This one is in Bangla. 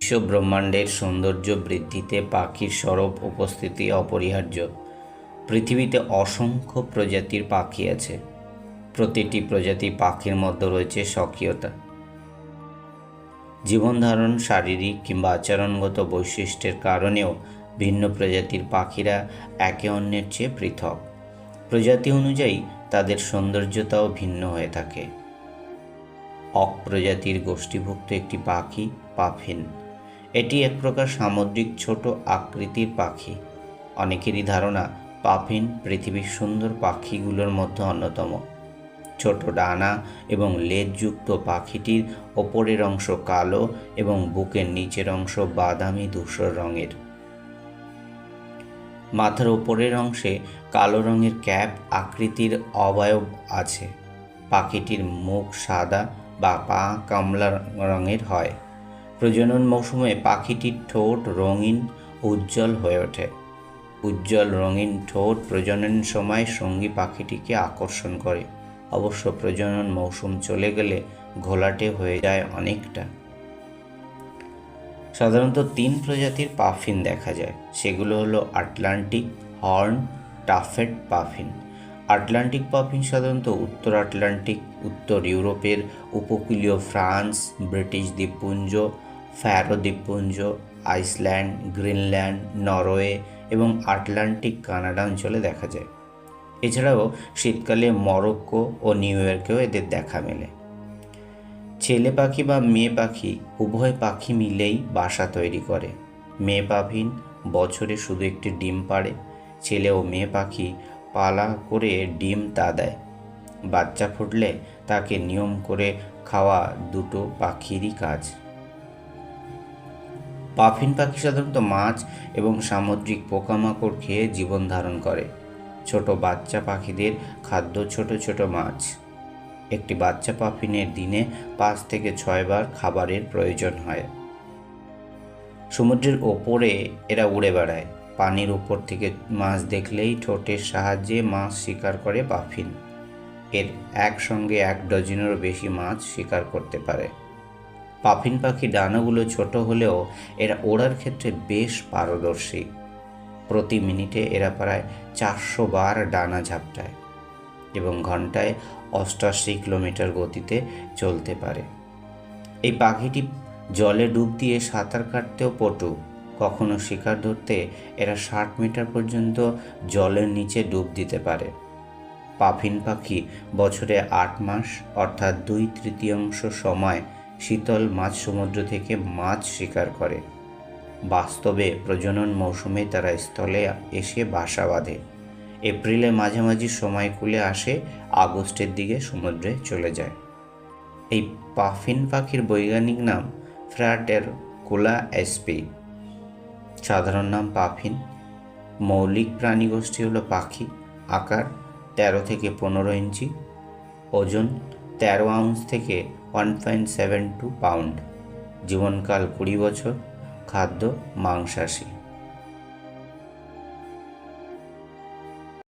বিশ্ব ব্রহ্মাণ্ডের সৌন্দর্য বৃদ্ধিতে পাখির সরব উপস্থিতি অপরিহার্য। পৃথিবীতে অসংখ্য প্রজাতির পাখি আছে। প্রতিটি প্রজাতি পাখির মধ্যে রয়েছে স্বকীয়তা, জীবনধারণ, শারীরিক কিংবা আচরণগত বৈশিষ্ট্যের কারণেও ভিন্ন প্রজাতির পাখিরা একে অন্যের চেয়ে পৃথক। প্রজাতি অনুযায়ী তাদের সৌন্দর্যতাও ভিন্ন হয়ে থাকে। অক প্রজাতির গোষ্ঠীভুক্ত একটি পাখি পাফিন। এটি এক প্রকার সামুদ্রিক ছোট আকৃতির পাখি। অনেকেরই ধারণা পাফিন পৃথিবীর সুন্দর পাখিগুলোর মধ্যে অন্যতম। ছোট ডানা এবং লেজযুক্ত পাখিটির ওপরের অংশ কালো এবং বুকের নিচের অংশ বাদামি ধূসর রঙের। মাথার ওপরের অংশে কালো রঙের ক্যাপ আকৃতির অবয়ব আছে। পাখিটির মুখ সাদা বা পা কমলা রঙের হয়। প্রজনন মৌসুমে পাখিটির ঠোঁট রঙিন উজ্জ্বল হয়ে ওঠে। উজ্জ্বল রঙিন ঠোঁট প্রজননের সময় সঙ্গী পাখিটিকে আকর্ষণ করে। অবশ্য প্রজনন মৌসুম চলে গেলে ঘোলাটে হয়ে যায় অনেকটা। সাধারণত 3 প্রজাতির পাফিন দেখা যায়। সেগুলো হলো Atlantic, horn, tufted puffin. Atlantic puffin সাধারণত উত্তর আটলান্টিক, উত্তর ইউরোপের উপকূলীয় ফ্রান্স, ব্রিটিশ দ্বীপপুঞ্জ, ফ্যারো দ্বীপপুঞ্জ, আইসল্যান্ড, গ্রিনল্যান্ড, নরওয়ে এবং আটলান্টিক কানাডা অঞ্চলে দেখা যায়। এছাড়াও শীতকালে মরক্কো ও নিউ ইয়র্কেও এদের দেখা মেলে। ছেলে পাখি বা মেয়ে পাখি উভয় পাখি মিলেই বাসা তৈরি করে। মেয়ে পাফিন বছরে শুধু একটি ডিম পাড়ে। ছেলে ও মেয়ে পাখি পালা করে ডিম তা দেয়। বাচ্চা ফুটলে তাকে নিয়ম করে খাওয়া দুটো পাখিরই কাজ। পাফিন পাখি সাধারণত মাছ এবং সামুদ্রিক পোকামাকড় খেয়ে জীবন ধারণ করে। ছোট বাচ্চা পাখিদের খাদ্য ছোট ছোট মাছ। একটি বাচ্চা পাফিনের দিনে 5 থেকে 6 বার খাবারের প্রয়োজন হয়। সমুদ্রের ওপরে এরা উড়ে বেড়ায়। পানির উপর থেকে মাছ দেখলেই ঠোঁটের সাহায্যে মাছ শিকার করে পাফিন। এর একসঙ্গে 1 ডজনেরও বেশি মাছ শিকার করতে পারে। পাফিন পাখি ডানাগুলো ছোট হলেও এরা ওড়ার ক্ষেত্রে বেশ পারদর্শী। প্রতি মিনিটে এরা প্রায় 400 বার ডানা ঝাপটায় এবং ঘন্টায় 88 কিলোমিটার গতিতে চলতে পারে। এই পাখিটি জলে ডুব দিয়ে সাঁতার কাটতেও পটু। কখনো শিকার ধরতে এরা 60 মিটার পর্যন্ত জলের নিচে ডুব দিতে পারে। পাফিন পাখি বছরে 8 মাস অর্থাৎ 2/3 সময় শীতল মাঝ সমুদ্র থেকে মাছ শিকার করে। বাস্তবে প্রজনন মৌসুমে তারা স্থলে এসে বাসা বাঁধে। এপ্রিলে মাঝামাঝি সময় কূলে আসে, আগস্টের দিকে সমুদ্রে চলে যায়। এই পাফিন পাখির বৈজ্ঞানিক নাম ফ্রাটেরকুলা এসপি। সাধারণ নাম পাফিন। মৌলিক প্রাণীগোষ্ঠী হলো পাখি। আকার 13 থেকে 15 ইঞ্চি, ওজন 13 আউন্স থেকে 1.72 পাউন্ড। জীবনকাল 20 বছর। খাদ্য মাংসাশী।